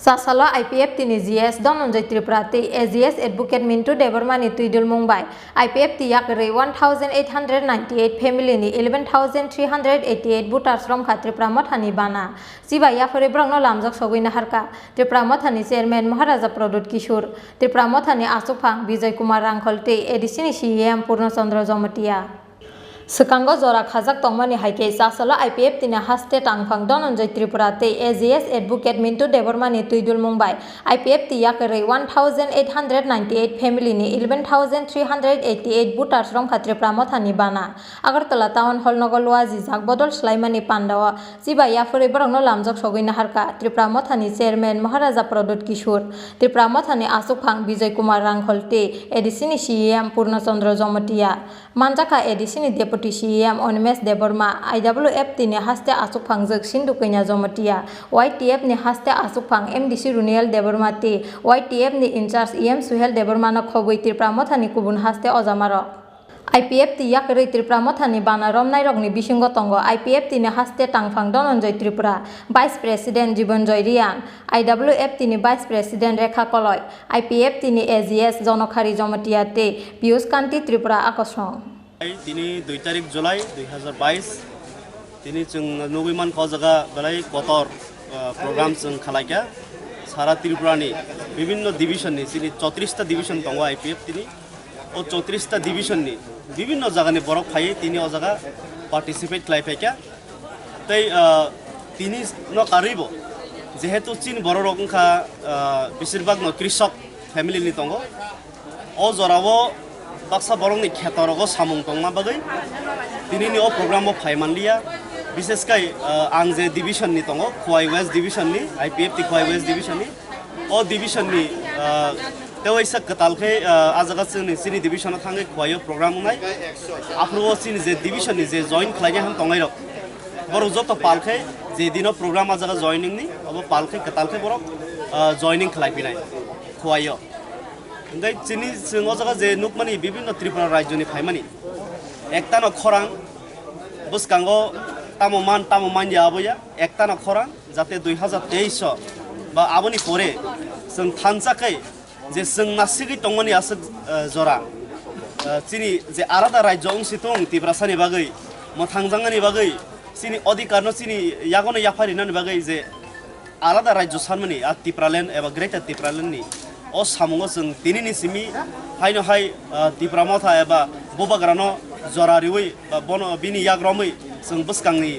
Sasalo IPF tini GS Dononjoy Triprati AGS Advocate Mintu Debormani Tuidul Mumbai IPF tiyak re 1898 family ni 11388 voters rom kha Tripramot hani bana Sibaya fore brangno lamjak sogoi naharka Tripramot hani chairman Maharaja Pradut Kishore Tripramot hani Asupang Vijay Kumar Rangkholte edisini CM Purno Chandra Jomatia Sekango Zora Khazak Tongmani Haike Sasalo IPF tina haste tangphang Dononjoy Tripurate AGS Advocate Mintu Debormani Tuidul Mumbai IPF tiyak re 1898 family ni 11388 voters rom khatre Tripramot hani bana Agartala Town Hall Nogolwa Jijak Bodol Slaimani Pandawa Sibaya fore borangno lamjak sogoi naharka Tripramot hani chairman Maharaja Pradut Kishore Tripramot hani Asupang Vijay Kumar Rangkholte edisini CM Purno Chandra Jomatia Manjaka edisini Deputy CM Onimes Deborma IWF tini haste Asupang Jek Sindu Kenya Jomatia YTF ni haste Asupang MDC Runiel Debormati YTF ni incharge EM Suhel Debormana khoboi Tripramot hani kubun haste Ojamaro IPF tiyak re Tripramot hani banarom nairokni bisingo tongo IPF tini haste tangphang Dononjoy Tripura Vice President Jibanjoy Rian IWF tini Vice President Rekha Koloy IPF tini AGS Jonokhari Jomatia te Piyush Kanti Tripura Akosong Tini 2 तारिख जुलाई 2022 tini जों नोगैमान खजागा बेलाय Qatar programme जों खालायगा सारा त्रिपुरा नि विभिन्न division नि सिनि 34 टा डिविजन दङ आईपीएफ तिनी ओ 34 टा डिविजन नि विभिन्न जागानि बरक फायै तिनी ओ जागा पार्टिसिपेट खालायफायका तै तिनी न कारिबो जेहेतु चिन बर रकंखा बिसिरबाग न कृषक फेमिलि नि दङ ओ जरावो Baksa borong ni khetorogo samung tongma bagai tinini o program o phaimanlia bises kai angje division ni tongo Khwai West division ni IPF ti Khwai West division ni o division ni tewaisa katal khe ajaga chini sini division thangai Khwai program nai afro sini je division ni je join khlaiya han tongai rok boro joto palkhe je dino program ajaga joining ni abo palkhe katal khe borok joining khlai pinai Khwai Ngai chini singo jaga je nukmani bibinno Tripura rajyoni phaimani ektano khorang buskango tamoman ya aboya ektano khorang jate 2023 ba aboni pore जों थानजाkai je जों nasigi tongmani asuk jora chini je alada rajyo ongsitung Tiprasani bagai mothangjangani bagai chini odikarno chini yagono yafarinani bagai je alada rajyo sanmani a Tipraland eba Greater Tipraland ni o samungo जों tinini simi haino hai Tripramotha eba bobagrano jorariwi bono bini yagromui जों buskangni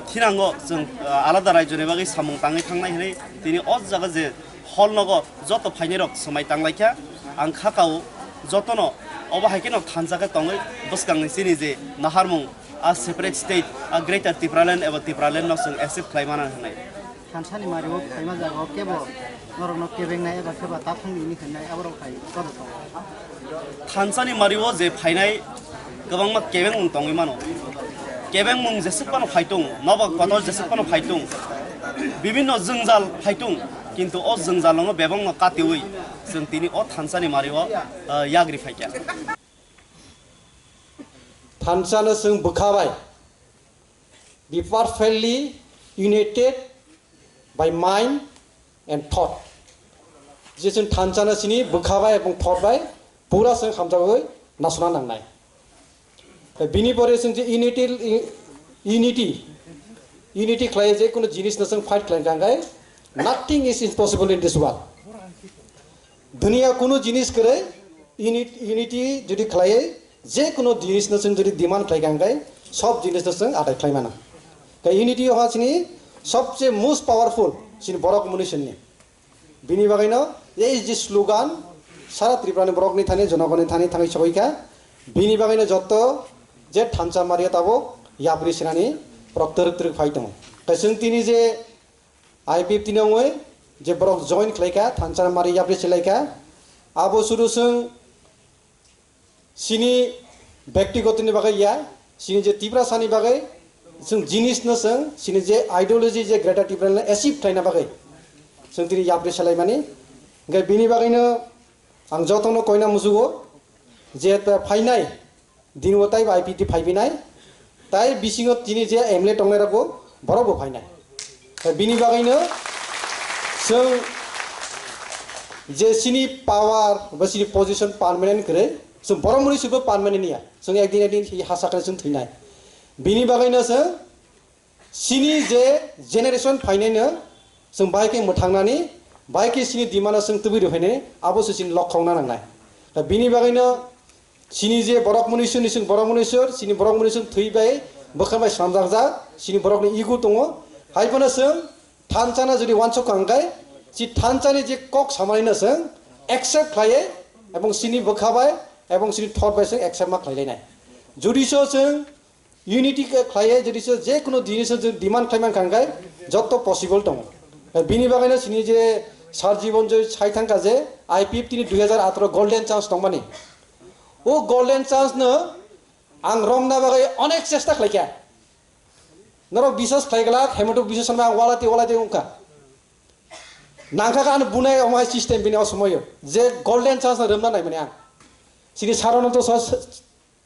thinango जों alada rajyoni bagai samung tangai thangnai hinai tini o jaga je holnogo joto phainirok somai tanglaikha ang khakau jotono oba haikeno thanjaka tongai buskangni sini je naharmung a separate state a Greater Tipraland eba Tipraland no जों accept khlaimana hinai Tansani Mario Kaima Jago Kebo Norno Kevin Naiba Keba Tapung Unikai Abro Kai Tansani Mario je phainai gabangma kebeng tongimano kebeng mung jesipano phaitung noba kotol jesipano phaitung bibinno jungjal phaitung kintu o jungjalono bebangno katiwi जों tini o Tansani Mario yagri phaikya Tansana जों bukhabai be perfectly united by mind and thought. Jesun Tansana sini bukhabai ebong thought bai pura sing khamjagoi nasuna nangnai. Bini pore sing je unity khlai je kono jinis na sing fight khlai jangai nothing is impossible in this world. Dunia kono jinis kare unity jodi khlai je kono jinis na sing jodi demand khlai jangai sob jinis na sing adai khlai mana. Ka unity ha sini सबसे most powerful सिन बरक मुनिसन नि बिनि बागैनो ए is the slogan सारा त्रिपुरानि बरक नि थाने जनगणनि थाने थाङै सबाइका बिनि बागैनो जत्त जे थानसा मारिया ताबो याब्रि सिनानि प्रक्तर त्रिक फाइदं तसों तिनि जे आईपीएफ तिनङै जे बरक जॉइन खलाइका थानसा मारि याब्रि सिलाइका आबो सुरुसों सिनि व्यक्तिगतनि बागै या सिनि जे त्रिपुरा सानि बागै जों जिनिस न जों सिनि जे आइडियोलॉजी जे ग्रेटर टिप्रालन एसिभ थाइना बागै जों तिनि याब्रे सालायमानि गे बिनि बागैनो आं जतनो कयना मुजुगो जे फाइनाय दिनवताय आईपीटी फाइबिनाय ताय बिसिङो तिनि जे एमले टंगनाय रागो बरबो फाइनाय बिनि बागैनो जों जे सिनि पावार बा सिनि पोजिशन पार्मानेंट करे जों बरमनि सिबो पार्मानेंट निया जों एक दिन हासाखै जों थैनाय बिनि बागैनो जों सिनि जे जेनेरेशन फाइनायनो जों बाइके मोथांनानै बाइके सिनि दिमाना जों तबिरि फाइनाय आबोसो सिनि लखखावना नांनाय दा बिनि बागैनो सिनि जे बरक मनिसुनि जों बरक मनिसुर सिनि बरक मनिसुर थैबाय बोखाबाय सामजागजा सिनि बरकनि इगु दङ हायफोनो जों थानचाना जुदि वानसो कांगाय जि थानचानि जे कक सामायनो जों एक्सेप्ट खालायो एबं सिनि बोखाबाय एबं सिनि थरबाय जों एक्सेप्ट मा खालायनाय जुदिसो जों यूनिटी खालायो जुदिसो जे कोनो जिनिसो जों डिमांड खालामनान कांगाय जत पसिबल दङ बिनि बागैनो सिनि जे सार जीवन जो साइथांका जे आईपीएफ तिनि 2018 गोल्डन चान्स दं माने ओ गोल्डन चान्स न आं रंना बागै अनेक चेष्टा खालायखा नरो विश्वास खालायगला हेमटो विश्वास मा वालाते उनका नांखा आन बुनाय अमाय सिस्टेम बिनि असमय जे गोल्डन चान्स रोमना नाय माने आं सिनि सारन तो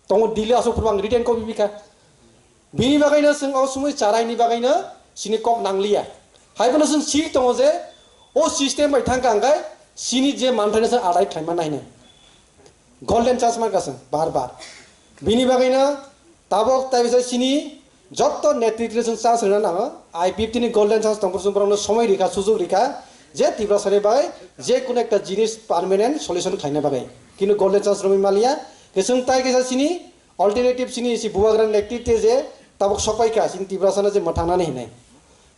दङ दिल्ली आसुफोर आं रिटेन कपि बिखा बिनि बागैनो जों असमय चारायनि बागैनो सिनि कक नांलिया हायबोनो जों सि दङ जे ओ सिस्टेम बाय थांका आंगाय सिनि जे मानथायनो जों आदाय खायमा नायनो गोल्डन चान्स मारगासन बार बार बिनि बागैनो ताबक ताइबे सिनि जत्त नेतृत्व जों चान्स होना नाङो आईपीएफ तिनि गोल्डन चान्स दंफोर जों बरनो समय रेखा सुजुग रेखा जे तिब्रासारे बागै जे कोनो एकटा जिनिस पार्मानेंट सल्यूशन खायना बागै किन्तु गोल्डन चान्स रमि मालिया केसं ताइ गेसा सिनि अल्टरनेटिव सिनि सि बुवाग्रान नेतृत्व जे ताबक सपायका सिनि तिब्रासाना जे मथांनानै हिनाय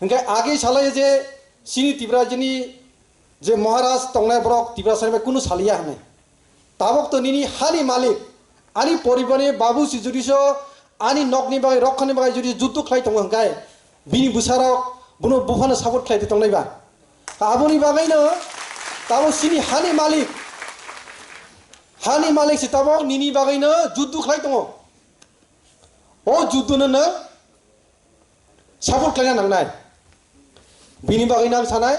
ओंखाय आगे सालाय जे सिनि तिब्राजिनि जे महाराज तंनाय ब्रक तिब्रासारे कुनु सालिया हने ताबक तो निनि हानि मालिक आनि परिबारे बाबु सिजुरिसो आनि नकनि बागै रखनि बागै जुदि जुद्ध खाय दङ हंगाय बिनि बुसाराव बुनो बुफानो सापर्ट खायते तंनायबा आबुनि बागैनो ताबो सिनि हानि मालिक सि ताबो निनि बागैनो जुद्ध खाय दङ ओ जुद्धनो न सापर्ट खायना नांनाय बिनि बागैनो आं सानाय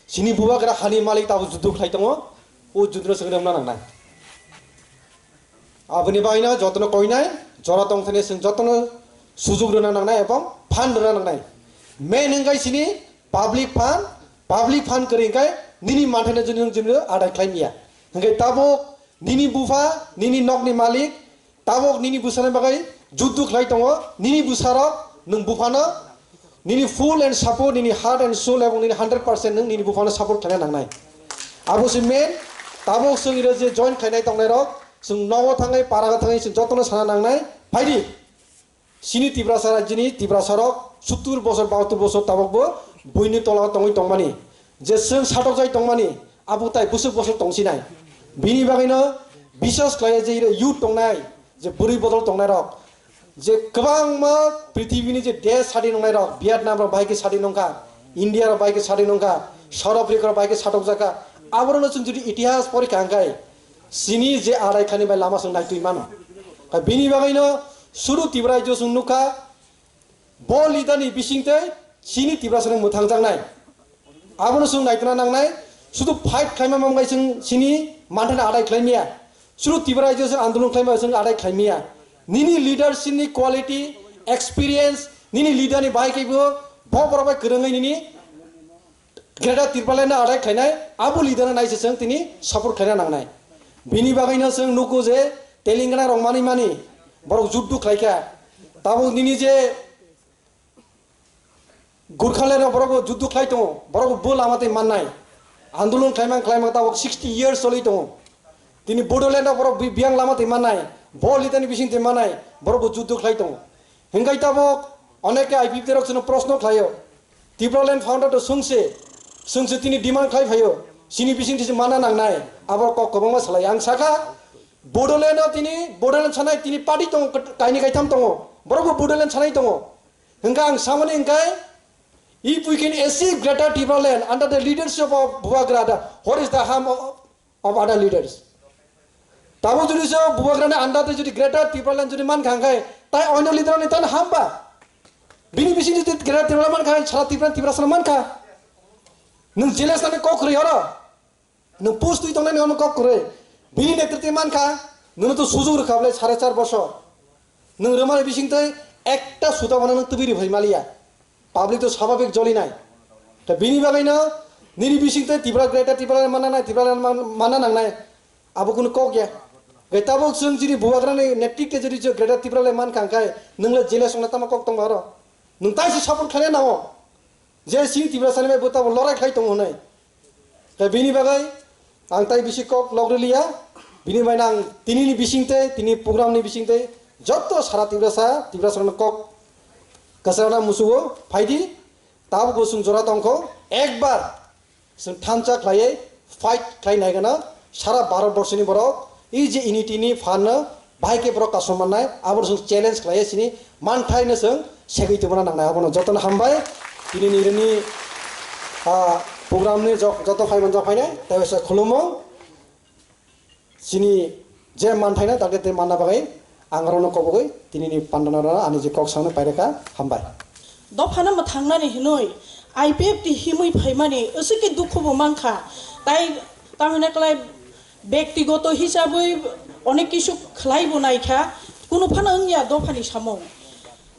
सिनि बुबाग्रा हानि मालिक ताबो जुद्ध खाय दङ ओ जुद्धनो सोंदोंना नांनाय आबुनि बागैनो जतनो कयनाय जरा तंथने जों जतनो सुजुग रोना नांनाय एबं फान रोना नांनाय मेन हंगाय सिनि पाब्लिक फान करिंगाय निनि मानथायनो जों आदाय खायमिया हंगाय ताबो निनि बुफा निनि नकनि मालिक ताबो निनि बुसाने बागै जुद्ध खाय दङ निनि बुसारो नों बुफानो निनि फुल एंड सपोर्ट निनि हार्ट एंड सोल एबं निनि 100% नों निनि बुफानो सपोर्ट खायना नांनाय आबोसि मेन ताबो जों जे जॉइन खायनाय दंनाय रक जों नव थाङै पारागा थाङै जों जतनो साना नांनाय फायदि सिनि तिब्रासा राज्योनि तिब्रासारक 70 बছर 72 बছर ताबकबो बयनि तला तङै तंमानि जे जों साटक जाय तंमानि आबुताय बोसोर तंसिनाय बिनि बागैनो बिश्वास खालायो जे युथ तंनाय जे बुरै बदल तंनाय रक जे गोबां मा पृथ्वीनि जे देश सादि नंनाय रक भियेटनाम र बाइके सादि नंका इंडिया र बाइके सादि नंका साउथ आफ्रिका र बाइके साटक जाका आबरनो जों जुदि इतिहास परीक्षा हांगाय सिनि जे आराय खानि बाय लामा जों नायतुइ मानो बिनि बागैनो सुरु तिब्राय जो जों नुखा बल लिदानि बिसिंते सिनि तिब्रासनो मोथांजांनाय आबनो जों नायतना नांनाय सुदु फाइट खायमा मामगाय जों सिनि मानथाना आदाय खायमिया सुरु तिब्राय जो जों आन्दोलन खायमा जों आदाय खायमिया निनि लीडरशिपनि क्वालिटी एक्सपीरियंस निनि लीडरनि बायकैबो बरबाय गोरोङै निनि ग्रेटा तिरपालेना आदाय खायनाय आबु लीडरना नायसे जों तिनि सपोर्ट खायना नांनाय बिनि बागैनो जों नुखु जे तेलेंगाना रंमानि मानि बरक जुद्ध खायखा ताबो निनि जे गुरखालेना बरक जुद्ध खाय दङ बरक बो लामाते माननाय आन्दोलन खायमा ताबो 60 इयार्स चलि दङ तिनि बडलेण्डआ बरक बियां लामाते माननाय बल लिदानि बिसिंते माननाय बरक जुद्ध खाय दङ हेंगाय ताबो अनेक आईपीएफ तेरक जों प्रश्न खायो तिब्रालेण्ड फाउन्डर तो सोंसे तिनि डिमान्ड खाय फायो सिनि बिसिंते माना नांनाय आबर क कबंमा सालाय आं साखा बडलेण्डआव तिनि बडलेण्ड सानाय तिनि पार्टी दङ कायनि गायथाम दङ बरक बडलेण्ड सानाय दङ हेंगा आं सामने हेंगाय if we can achieve greater Tibraland under the leadership of Buwagrada, what is the harm of other leaders? Tabu judi so Buwagrada under the judi greater Tibraland judi man khangai, tai oino leader ni tan hamba. Bini bisi judi greater Tibraland man khangai, chala Tibrasan man kha. Nung jelas nane kok kuri ora, nung post tu itong nane ono kok kuri. Bini netriti man kha, nung tu sujug rekable 4.5 বছর. Nung remane bising tai ekta suta bana nung tubiri bhai malia. Public তো স্বাভাবিক জলি নাই তা বিনি বাগাইনা Niri bising te tibra greta tibra mana na tibra mana nang nai. Abo kun kok ya. Geta bok sung jiri buagra ne netik te jiri jo greta tibra le man kangkai. Nungla jela sung nata ma kok tong baro. Nung tai si support khane na ho. Je sing tibra sane me bota lora khai tong honai. Ta bini bagai ang tai bisi kok logrelia. Bini bai nang tini ni bising te tini program ni bising te joto sara tibra sung kok kasarana musuo faidi tab go sung jora tongko ekbar sung thancha khlai fight khlai nai gana sara 12 borsoni borok ei je unity ni fan bai ke borok kasoman nai abor sung challenge khlai sini man thai na sung segei tibona nang nai abono joton hambai tini ni reni program ni joto phai man jok phai nai tabe sa khulumo sini je man thai na takte te manna bagai angaro no kobogoi tini ni pandanara ani je kok sang na paireka hambai दफाना म थांनानै हिनोय IPF ति हिमुय फाइमानि असुके दुखबो मांखा ताई तामिनाकलाय व्यक्तिगत हिसाबै अनेक किसु खलाइबो नायखा कुनु फाना अंगिया दफानि सामौ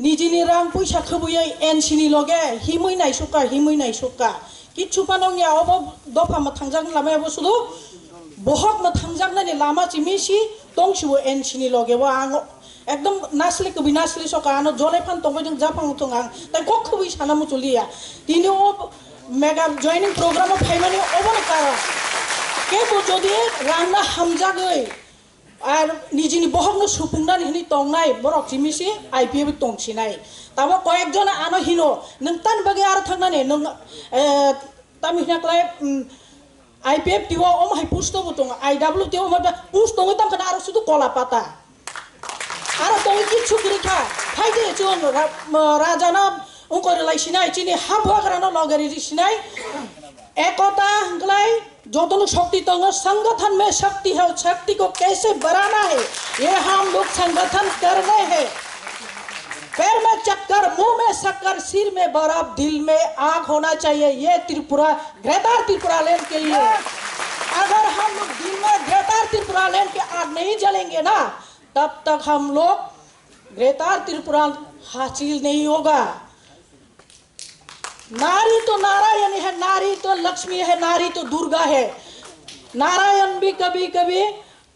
निजिनि रां पैसा खबोयै एनसिनि लगे हिमुय नायसका किछु फानंगिया अब दफा म थांजाग लामायाबो सुदु बहक म थांजागनानि लामा चिमिसि दंसिबो एनसिनि लगेबो आं एकदम नासले कभी नासले सकानो जोले फान तो जों जाफांग तो आं ताई कख खबि साना मुचलिया दिनो मेगा जॉइनिंग प्रोग्राम फाइमानि ओबन का केबो जदि रांना हामजागै आर निजिनि बहकनो सुफुंनानि हिनि तंनाय बरक जिमिसि आईपीएफ तंसिनाय ताबो कयेक जन आनो हिनो नों तान बागे आरो थांनानै नों तामिनाक्लाय आईपीएफ टिवा ओम हाय पुस्तो बुतों आईडब्ल्यू टिवा मा पुस्तो तम kana आरो सुदु कला पाता आरो तो किछु ग्रिखा फाइदे जों राजाना उनकर लाइसिनाय चिनि हाफाग्रानो लगरी सिनाय एकता हंगलाय जोतनो शक्ति तंग संगठन में शक्ति है शक्ति को कैसे बढ़ाना है ये हम लोग संगठन करने हैं पैर में चक्कर मुंह में शक्कर सिर में बर्फ दिल में आग होना चाहिए ये त्रिपुरा ग्रेटर त्रिपुरा लैंड के लिए अगर हम लोग दिल में ग्रेटर त्रिपुरा लैंड के आग नहीं जलेंगे ना तब तक हम लोग ग्रेटर त्रिपुरा हासिल नहीं होगा नारी तो नारायण है नारी तो लक्ष्मी है नारी तो दुर्गा है नारायण भी कभी कभी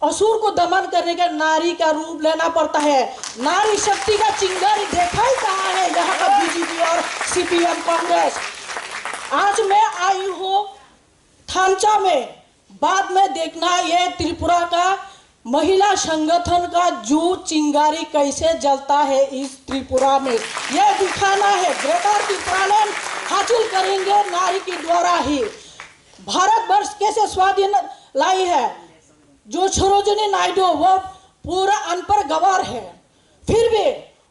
असुर को दमन करने का नारी का रूप लेना पड़ता है नारी शक्ति का चिंगारी देखा ही कहाँ है यहाँ का बीजेपी और सीपीएम कांग्रेस आज मैं आई हूँ थांचा में बाद में देखना ये त्रिपुरा का महिला संगठन का जो चिंगारी कैसे जलता है इस त्रिपुरा में यह दिखाना है ग्रेटर त्रिपुरा लैंड हासिल करेंगे नारी के द्वारा ही भारतवर्ष कैसे स्वाधीन लाई है जो सरोजिनी नायडू वो पूरा अनपढ़ गवार है फिर भी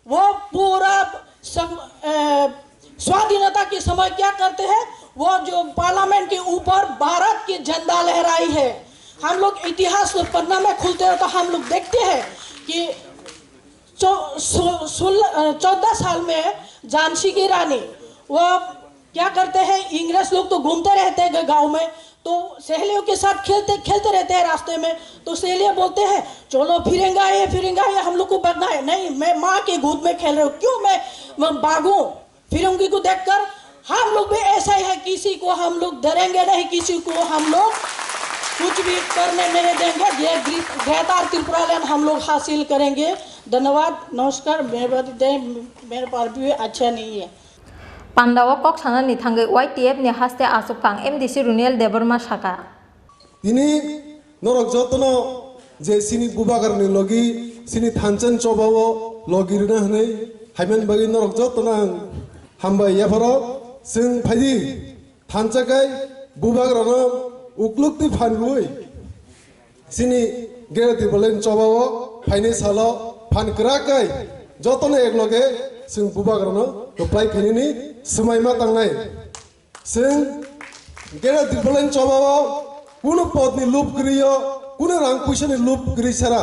वो पूरा स्वाधीनता के समय क्या करते हैं वो जो पार्लियामेंट के ऊपर भारत की झंडा लहराई है हम लोग इतिहास पन्ना में खुलते हैं तो हम लोग देखते हैं कि 14 साल में झांसी की रानी वो क्या करते हैं इंग्रज लोग तो घूमते रहते हैं गांव में तो सहेलियों के साथ खेलते रहते हैं रास्ते में तो सहेलियां बोलते हैं चलो फिरेंगा ये हम लोग को भागना है नहीं मैं माँ के गोद में खेल रहे हूँ क्यों मैं भागूं फिरंगी को देखकर हम लोग भी ऐसा ही है किसी को हम लोग डरेंगे नहीं किसी को हम लोग कुछ भी करने नहीं देंगे ये ग्रेटर त्रिपुरा लैंड हम लोग हासिल करेंगे धन्यवाद नमस्कार मेरे पास भी अच्छा नहीं है पांडाव कक सानानि थांगै वाईटीएफ नि हास्ते आसुफां एमडीसी रुनियल देबरमा साका तिनी नरक जतनो जे सिनी बुबागारनि लगी सिनी थानचन चबावो लगिरना हनै हाइमेन बागि नरक जतनो हामबाय याफरो जों फायदि थानचाकाय बुबागारनो उक्लुक्ति फानलुय सिनी गेरेति बलेन चबावो फाइने सालो फानकराकाय जतनो एकलगे जों बुबागारनो होप्लाय खैनि समायमा तांनाय जों गेरेति बलेन चबावो कुनु पदनि लुप करियो कुनु रां पैसानि लुप करि सारा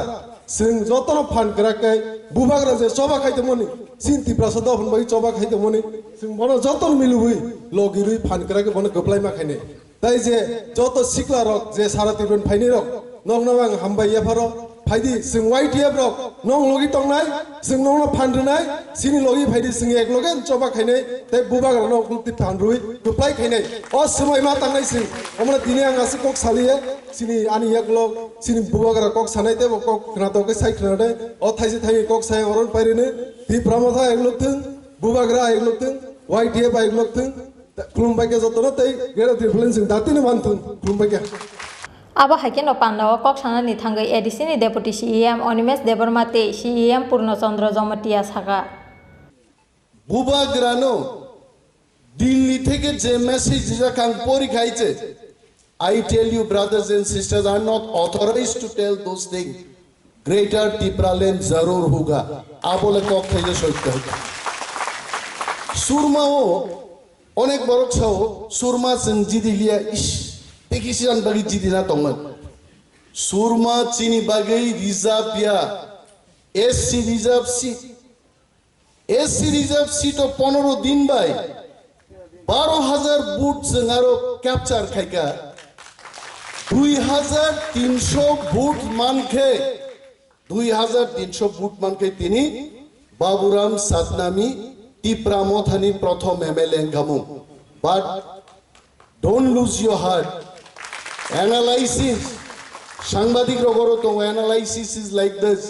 जों जतनो फानकराकाय बुबागारा जे चबा खायदोमोन सिन्ति प्रसाद होनबाय चबा खायदोमोन जों बनो जतन मिलुय लगिरुय फानकराके बनो गोप्लाय माखायने ताई जे जत सिक्ला रक जे सारा तिरन फाइने रक नंगनावां हामबाय याफारो फायदी जों YTF रक नंग लगी तंगनाय जों नंगनो फानद्रनाय सिनि लगी फायदी जों एक लगे चबा खायनाय ते बुबागर नक लुति फानरुय दुप्लाय खायनाय अ समय मा तांनाय जों अमना दिने आं आसे कक सालिए सिनि आनि एक लग सिनि बुबागर कक सानाय ते कक खनातके साइखनादे अ थाइसे थाइ कक साय अरन पाइरेने ति प्रमथा एक लुथों बुबागर एक लुथों YTF एक लुथों खुलुमबाय के जतन तै गेरा ट्रिपलेन जों दातिने मानथों खुलुमबाय के Abo hakin o pandawa kok sana ni tanggai edisini deputy CEM Onimes Debormate CEM Purnachandra Jomatia Saga. বুবাগ্রানো Delhi থেকে যে মেসেজটা Kang পরীক্ষাইছে I tell you brothers and sisters are not authorized to tell those things. Greater Tipraland zarur hoga. Abole kok থেকে সত্য সুরমাও অনেক বড় ছাও সুরমা জিদিলিয়া ইস Tekisian bagi jidina tongan. Surma chini bagai reserve ya. SC reserve seat. SC reserve seat o 15 din bai. 12,000 boot sengaro capture khaika. 2,300 boot manke. 2,300 boot manke tini Baburam Satnami Tipramothani prothom MLA ngamu. But don't lose your heart. Analysis, সাংবাদিক রগরো তো analysis is like this.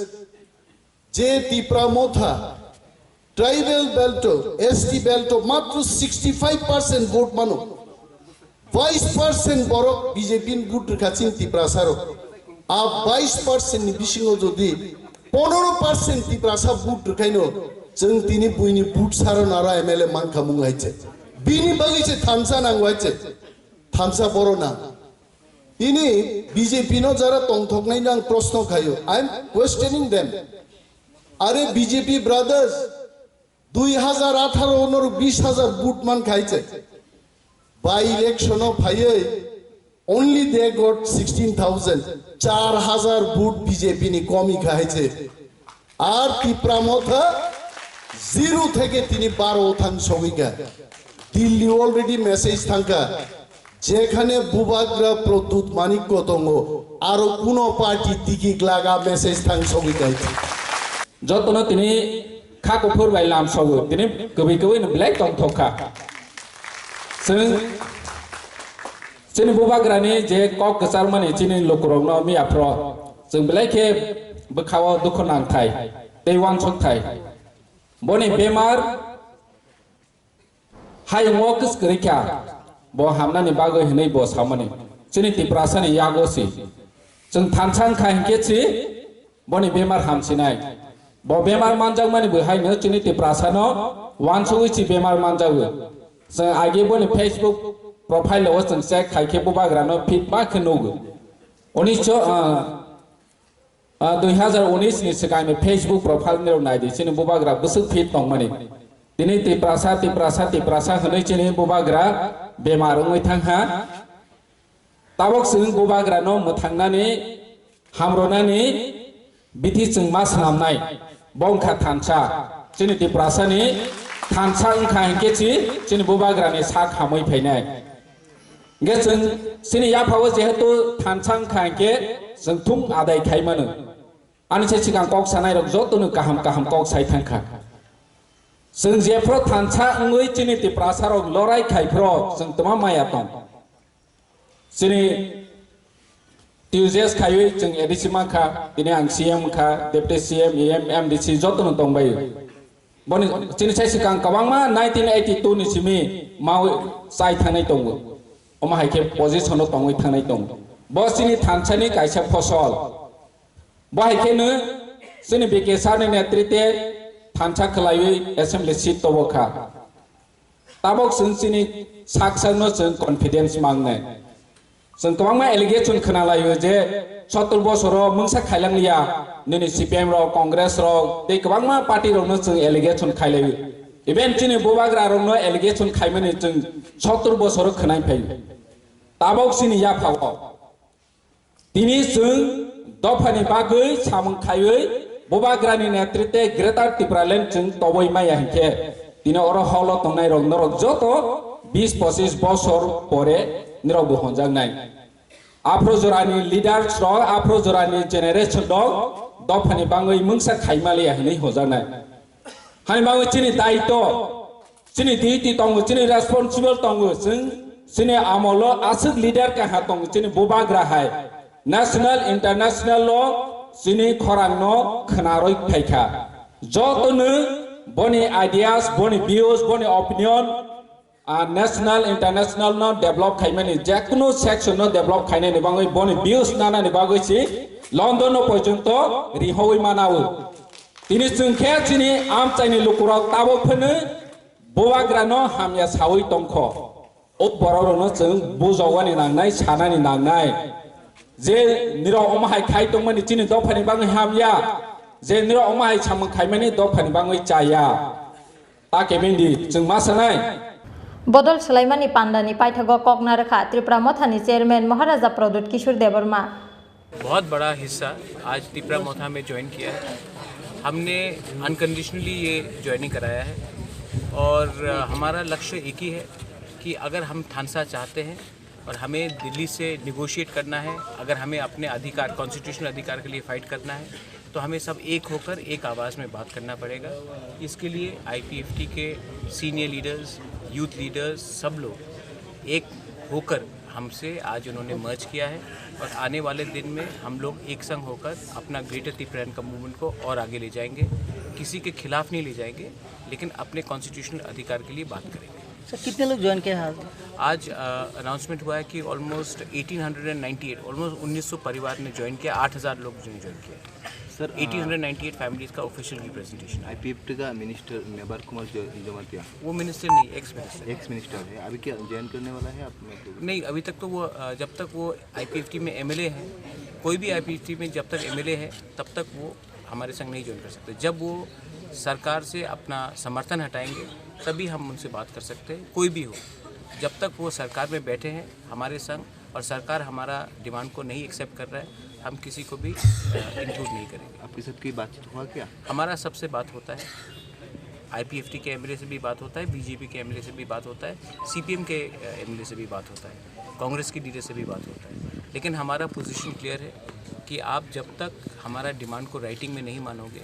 যে Tipra Motha tribal বেল্টো ST বেল্টো মাত্র 65% vote মানো 22% বড় BJP vote Kachin তিপ্রাসারো আর 22% বিশিং যদি 15% Tiprasa vote খাইনো जों তিনি বুইনি vote সারো নারা এমএলএ মানখা মুংলাইছে বিনি বাগিছে থামসা নাংওয়াইছে থামসা বড় না ini BJP no jara tongthoknai nang proshno khayo I am questioning them are BJP brothers 2018 onor 20,000 boot man khaiche by election of phaye only they got 16,000 4,000 boot BJP ni komi khaiche ar Tipramotha 0 থেকে তিনি 12 হইগা Delhi already message থাকা যেখানে বুবাগ্রা প্রদ্যুৎ মানিক কতঙ্গ আরো কোন party ticket লাগা message থাং সবই গাইছে যতন তিনি খাকফোর বাইলাম সব তিনি কবি কবি ব্ল্যাক টং থকা जों बुबाग्रानि जे कक गसार माने चिनि लकरनो मियाफ्र जों ब्लाइके बखाव दुख नांथाय दैवान सकथाय बनि बेमार हायमो कसकरिका bo hamnani bago hinai bo samani chini tiprasani yagosi जों थानसां खाहिकेछि बनि बेमार हामसिनाय bo बेमार मानजाग माने बहायनो चिनि तिप्रासानो वानसुइछि बेमार मानजागो जों आगे बनि फेसबुक प्रोफाइल व जों चेक खाइके बुबाग्रानो फिट मा खनोगो 2019 नि सिगां फेसबुक प्रोफाइल नि नायदि चिनि बुबाग्रा बसुक फिट दं माने दिनै तिप्रासा होनै चिनि बुबाग्रा बेमार थांहा ताबक जों बुबाग्रानो मोथांनानै हामरनानै बिथि जों मा सामनाय बंखा थानसा चिनि तिप्रासानि थानसा ओंखा हेंकेछि चिनि बुबाग्रानि सा खामै फैनाय गे जों चिनि याफाव जेहेतु थानसा ओंखा हेंके जों थुम आदाय खायमानो आनिसे सिगां कक सानाय रक जतनो गाहाम कक साय थांखा जों जेफ्रो थानसा ओंयै चिनि तिप्रासारक लराय खायफ्रो जों तमा माया दं चिनि टिउजेस खायै जों एडिसिमा खा दिनै आं सीएम खा डेप्टी सीएम एम एमडीसी जतनो दंबायो बनि चिनि साय सिगां गोबांमा 1982 नि सिमि माव साय थानाय दं अमा हायके पजिशनाव दंयै थानाय दं ब चिनि थानसानि गायसा फसल बाहायकेनो चिनि बिकेसारनि नेतृत्वे थानसा खलायै एसेम्बली सीट तबखा ताबक जों चिनि साकसानो जों कन्फिडेंस मांगनाय जों गोबांमा एलिगेशन खोनालायो जे 70 बोसोराव मोंसा खायलांलिया दिनै सीपीएम र कांग्रेस र दै गोबांमा पार्टी रनो जों एलिगेशन खायलायो इभेन चिनि बुबाग्रा रनो एलिगेशन खायमाने जों 70 बोसोराव खोनाय फैयो ताबक चिनि याफाव दिनै जों दफानि बागै सामखायै बुबाग्रानि नेतृत्वे ग्रेटर टिप्रालेण्ड जों तबै माया हेंखे दिनै अर हल तंनाय रग नरक जत 20-25 बोसोर परे निरावबो हनजांनाय आफ्रो जरानि लीडर्स दं आफ्रो जरानि जेनेरेशन दं दफानि बाङै मोंसा खाइमालि हनै हजानाय हानि बाङै चिनि दायित्व चिनि डिउटी दं चिनि रेस्पॉन्सिबल दं जों चिनि आमल आसुक लीडर काहा दं चिनि बुबाग्रा हाय नेशनल इंटरनेशनल चिनि खरां न खनारय फाइखा जतनो बनि आइडियाज बनि व्यूज बनि ओपिनियन नेशनल इंटरनेशनल न डेवलप खाइमानि जेकुनु सेक्शन न डेवलप खाइनानि बाङै बनि व्यूज नानानि बागै छि लंडन पर्यन्त रिहै मानावो तिनि जोंखे चिनि आम चाइनि लुकुराव ताबो फनो बुबाग्रा न हामिया सावै दंख ओ बररनो जों बुजावानि नांनाय सानानि नांनाय जे निरा अमाहाय खाइ दंमानि चिनि दफानि बाङै हामिया जे निरा अमाहाय सामं खाइमानि दफानि बाङै चाया ताकेमेंदि जों मा सानाय बदल सलाइमानी पांडानी पाइथागो कगनारखा त्रिपुरा मोथानी चेयरमैन महाराजा प्रद्युत किशोर देवर्मा बहुत बड़ा हिस्सा आज त्रिपुरा मोथा में ज्वाइन किया है। हमने अनकंडीशनली ये ज्वाइनिंग कराया है और हमारा लक्ष्य एक ही है कि अगर हम थानसा चाहते हैं और हमें दिल्ली से निगोशिएट करना है, अगर हमें अपने अधिकार कॉन्स्टिट्यूशनल अधिकार के लिए फाइट करना है तो हमें सब एक होकर एक आवाज़ में बात करना पड़ेगा। इसके लिए IPFT के सीनियर लीडर्स यूथ लीडर्स सब लोग एक होकर हमसे आज उन्होंने मर्ज किया है और आने वाले दिन में हम लोग एक संग होकर अपना ग्रेटर त्रिपुरान का मूवमेंट को और आगे ले जाएंगे। किसी के खिलाफ नहीं ले जाएंगे लेकिन अपने कॉन्स्टिट्यूशनल अधिकार के लिए बात करेंगे। सर कितने लोग ज्वाइन किए हैं आज अनाउंसमेंट हुआ है कि ऑलमोस्ट 1898 ऑलमोस्ट 1900 परिवार ने ज्वाइन किया, 8000 लोग ज्वाइन किया सर। 1898 फैमिलीज का ऑफिशियल रिप्रेजेंटेशन। IPFT का मिनिस्टर मेबर कुमार जमातिया वो मिनिस्टर नहीं, एक्स मिनिस्टर है। अभी क्या ज्वाइन करने वाला है आप? नहीं, अभी तक तो वो जब तक वो IPFT में MLA है, कोई भी IPFT में जब तक MLA है तब तक वो हमारे संग नहीं ज्वाइन कर सकते। जब वो सरकार से अपना समर्थन हटाएंगे तभी हम उनसे बात कर सकते हैं, कोई भी हो। जब तक वो सरकार में बैठे हैं हमारे संग और सरकार हमारा डिमांड को नहीं एक्सेप्ट कर रहा है, हम किसी को भी इंक्लूड नहीं करेंगे। आपके साथ कोई बातचीत हुआ क्या? हमारा सबसे बात होता है, IPFT के MLA से भी बात होता है, BJP के MLA से भी बात होता है, CPM के MLA से भी बात होता है, कांग्रेस की लीडर से भी बात होता है। लेकिन हमारा पोजीशन क्लियर है कि आप जब तक हमारा डिमांड को राइटिंग में नहीं मानोगे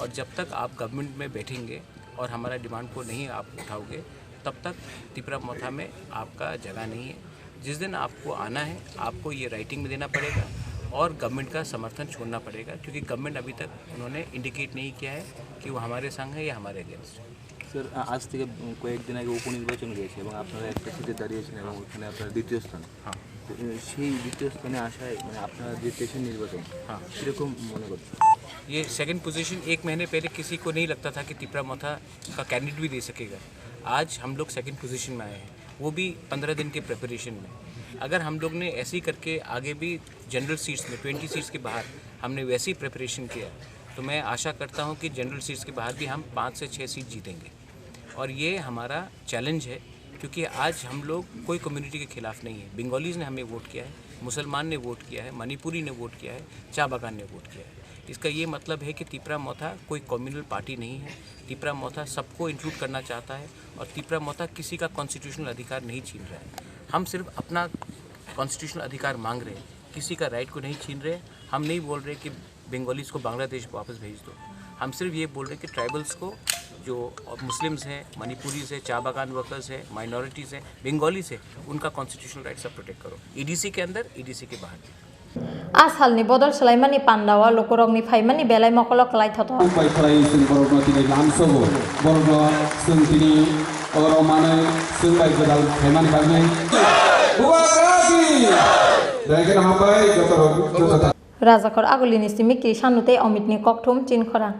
और जब तक आप गवर्नमेंट में बैठेंगे और हमारा डिमांड को नहीं आप उठाओगे तब तक त्रिपुरा मोथा में आपका जगह नहीं है। जिस दिन आपको आना है आपको ये राइटिंग में देना पड़ेगा और गवर्नमेंट का समर्थन छोड़ना पड़ेगा, क्योंकि गवर्नमेंट अभी तक उन्होंने इंडिकेट नहीं किया है कि वो हमारे संग है या हमारे अगेंस्ट है। सर आज থেকে কয়েকদিন আগে উপনির্বাচন হয়েছে এবং আপনারা একটা সিটে দাঁড়িয়েছেন এবং ওখানে আপনারা দ্বিতীয় স্থান। हाँ, সেই দ্বিতীয় স্থানে আসায় মানে আপনারা যে স্টেশন নির্বাচন हाँ, সেরকম মনে করছেন? ये सेकंड पोजीशन 1 महीने पहले किसी को नहीं लगता था कि त्रिपुरा मोथा का कैंडिडेट भी दे सकेगा। आज हम लोग सेकंड पोजीशन में आए हैं, वो भी 15 दिन के प्रिपरेशन में। अगर हम लोग ने ऐसे ही करके आगे भी जनरल सीट्स में 20 सीट्स के बाहर हमने वैसे ही प्रिपरेशन किया तो मैं आशा करता हूं कि जनरल सीट्स के बाहर भी हम 5 से 6 सीट जीतेंगे। और ये हमारा चैलेंज है, क्योंकि आज हम लोग कोई कम्युनिटी के खिलाफ नहीं है। बंगालीज़ ने हमें वोट किया है, मुसलमान ने वोट किया है, मणिपुरी ने वोट किया है, चा बागान ने वोट किया है। इसका ये मतलब है कि त्रिपुरा मोथा कोई कम्युनल पार्टी नहीं है। त्रिपुरा मोथा सबको इंक्लूड करना चाहता है और त्रिपुरा मोथा किसी का कॉन्स्टिट्यूशनल अधिकार नहीं छीन रहा है। हम सिर्फ अपना कॉन्स्टिट्यूशनल अधिकार मांग रहे हैं, किसी का राइट को नहीं छीन रहे। हम नहीं बोल रहे कि बंगालीज़ को बांग्लादेश वापस भेज दो। हम सिर्फ ये बोल रहे हैं कि ट्राइबल्स को, जो मुस्लिम्स हैं, मणिपुरीज़ हैं, चा बागान वर्कर्स हैं, माइनॉरिटीज़ हैं, बंगालीज़ हैं, उनका कॉन्स्टिट्यूशनल राइट सब प्रोटेक्ट करो, EDC के अंदर, EDC के बाहर। आसालनि बदल सलाइमानी पांडावा लोकरंगनि फाइमानी बेलाय मकल क्लाय थथ फाइफ्राय जों बरनो दिनै लामसबो बरनो जों दिनै अरमानै जों बाय गोदाल फाइमानी बागै बुवागादि देखेन हाबाय जतरो राजाखर आगलिनि सिमिकि सानुते अमितनि ककथुम चिनखरा।